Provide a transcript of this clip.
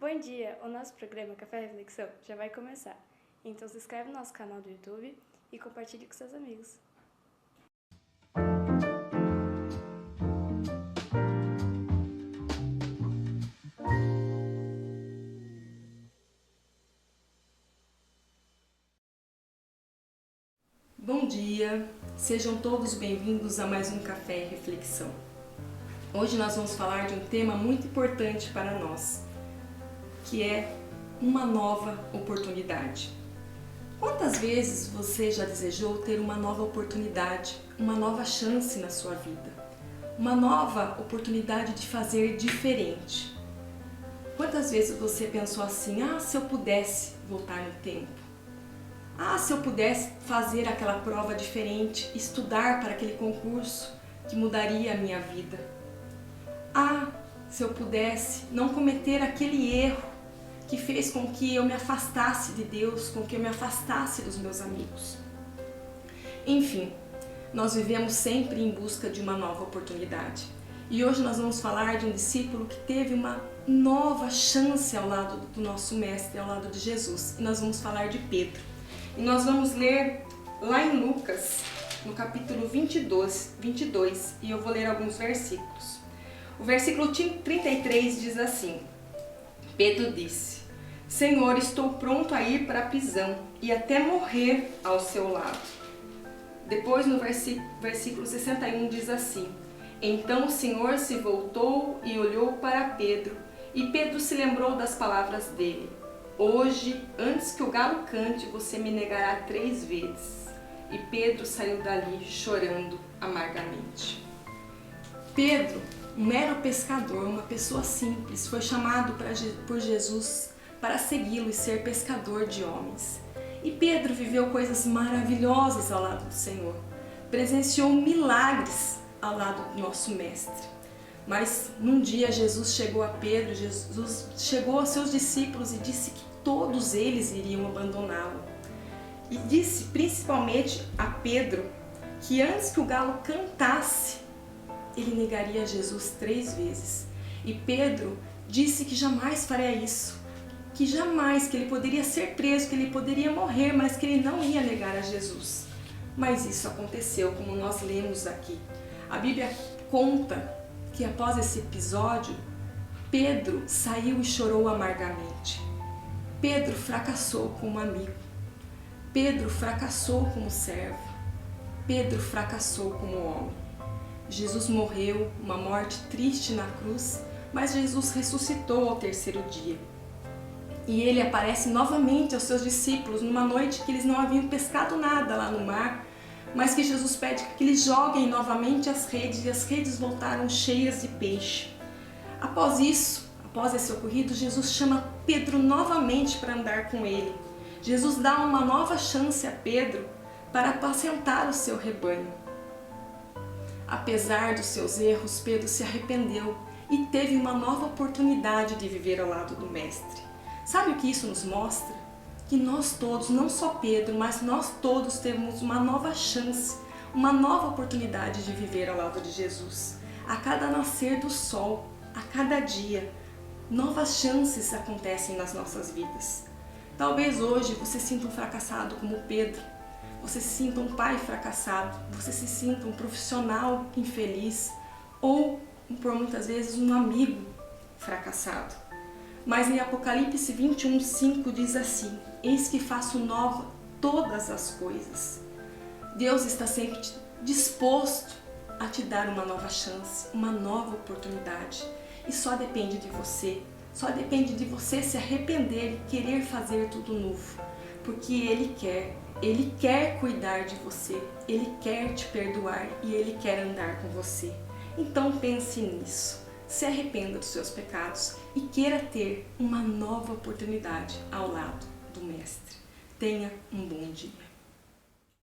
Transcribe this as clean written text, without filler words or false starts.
Bom dia! O nosso programa Café Reflexão já vai começar. Então se inscreve no nosso canal do YouTube e compartilhe com seus amigos. Bom dia! Sejam todos bem-vindos a mais um Café Reflexão. Hoje nós vamos falar de um tema muito importante para nós, que é uma nova oportunidade. Quantas vezes você já desejou ter uma nova oportunidade, uma nova chance na sua vida? Uma nova oportunidade de fazer diferente? Quantas vezes você pensou assim, se eu pudesse voltar no tempo? Se eu pudesse fazer aquela prova diferente, estudar para aquele concurso que mudaria a minha vida. Se eu pudesse não cometer aquele erro que fez com que eu me afastasse de Deus, com que eu me afastasse dos meus amigos. Enfim, nós vivemos sempre em busca de uma nova oportunidade. E hoje nós vamos falar de um discípulo que teve uma nova chance ao lado do nosso mestre, ao lado de Jesus. E nós vamos falar de Pedro. E nós vamos ler lá em Lucas, no capítulo 22, e eu vou ler alguns versículos. O versículo 33 diz assim: Pedro disse: Senhor, estou pronto a ir para a prisão e até morrer ao seu lado. Depois no versículo 61 diz assim: Então o Senhor se voltou e olhou para Pedro, e Pedro se lembrou das palavras dele: Hoje, antes que o galo cante, você me negará 3 vezes. E Pedro saiu dali chorando amargamente. Pedro, um mero pescador, uma pessoa simples, foi chamado por Jesus para segui-lo e ser pescador de homens. E Pedro viveu coisas maravilhosas ao lado do Senhor. Presenciou milagres ao lado do nosso mestre. Mas num dia Jesus chegou a Pedro, Jesus chegou aos seus discípulos e disse que todos eles iriam abandoná-lo. E disse principalmente a Pedro que antes que o galo cantasse, ele negaria Jesus 3 vezes. E Pedro disse que jamais faria isso, que jamais, que ele poderia ser preso, que ele poderia morrer, mas que ele não ia negar a Jesus. Mas isso aconteceu, como nós lemos aqui. A Bíblia conta que após esse episódio, Pedro saiu e chorou amargamente. Pedro fracassou como amigo. Pedro fracassou como servo. Pedro fracassou como homem. Jesus morreu uma morte triste na cruz, mas Jesus ressuscitou ao 3º dia. E ele aparece novamente aos seus discípulos numa noite que eles não haviam pescado nada lá no mar, mas que Jesus pede que eles joguem novamente as redes, e as redes voltaram cheias de peixe. Após esse ocorrido, Jesus chama Pedro novamente para andar com ele. Jesus dá uma nova chance a Pedro para apacentar o seu rebanho. Apesar dos seus erros, Pedro se arrependeu e teve uma nova oportunidade de viver ao lado do Mestre. Sabe o que isso nos mostra? Que nós todos, não só Pedro, mas nós todos temos uma nova chance, uma nova oportunidade de viver ao lado de Jesus. A cada nascer do sol, a cada dia, novas chances acontecem nas nossas vidas. Talvez hoje você se sinta um fracassado como Pedro, você se sinta um pai fracassado, você se sinta um profissional infeliz ou, por muitas vezes, um amigo fracassado. Mas em Apocalipse 21:5 diz assim: Eis que faço nova todas as coisas. Deus está sempre disposto a te dar uma nova chance, uma nova oportunidade. E só depende de você. Só depende de você se arrepender e querer fazer tudo novo. Porque Ele quer cuidar de você, Ele quer te perdoar e Ele quer andar com você. Então pense nisso. Se arrependa dos seus pecados e queira ter uma nova oportunidade ao lado do Mestre. Tenha um bom dia.